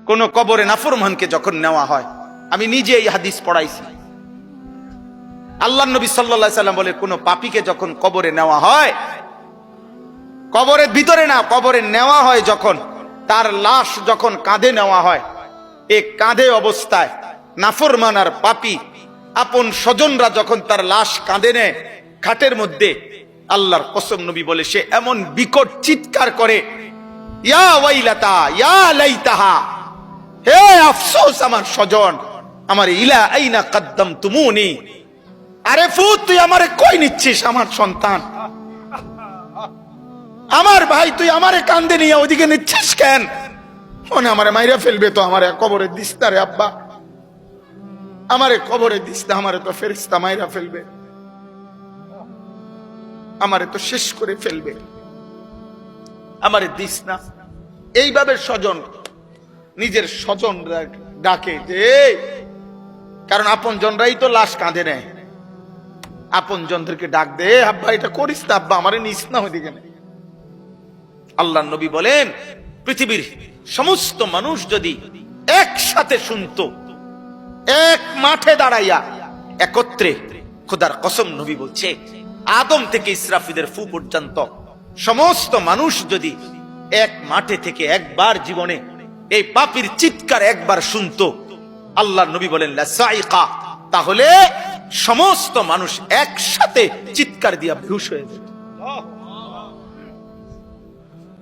কোন কবরে নাফরমানকে যখন নেওয়া হয়, আমি নিজে এই হাদিস পড়াইছি, আল্লাহর নবী সাল্লাল্লাহু আলাইহি সাল্লাম বলে কোন পাপীকে যখন কবরে নেওয়া হয়, কবরের ভিতরে না, কবরে নেওয়া হয় যখন, তার লাশ যখন কাঁধে নেওয়া হয়, এই কাঁধে অবস্থায় নাফরমান আর পাপী আপন স্বজনরা যখন তার লাশ কাঁধে নেয় খাটের মধ্যে, আল্লাহর কসম নবী বলে সে এমন বিকট চিৎকার করে, ইয়া ওয়াইলাতা ইয়া লাইতাহা, হে আফসোস আমার স্বজন, আমার ইলা আইনা কাদ্দামতুমুনি, আরে ফুত তুই আমারে কই নিচ্ছিস, আমার সন্তান, আমার ভাই, তুই আমারে কান্দে নিয়ে ওদিকে নিচ্ছিস কেন? মনে আমারে মাইরা ফেলবে তো, আমারে কবরে দিস না রে আব্বা, আমারে কবরে দিস না, আমারে তো ফেরেশতা মাইরা ফেলবে, আমারে তো শেষ করে ফেলবে, আমারে দিস না। এইভাবে স্বজন নিজের স্বজন ডাকে যে, কারণ আপন জনরাই তো লাশ কাঁধে নেয়, আপন জনদেরকে ডাক দে, আব্বা এটা করিস না, আব্বা আমারে নিস না ওইদিকে। আল্লাহর নবী বলেন পৃথিবীর সমস্ত মানুষ যদি একসাথে শুনতো, এক মাঠে দাঁড়াইয়া একত্রে, খোদার কসম নবী বলছে আদম থেকে ইসরাফিলের ফু পর্যন্ত সমস্ত মানুষ যদি এক মাঠে থেকে একবার জীবনে এই পাপীর চিৎকার একবার শুনতো, আল্লাহর নবী বলেন লাসাইকা, তাহলে সমস্ত মানুষ একসাথে চিৎকার দিয়া বেহুশ হয়ে যেত।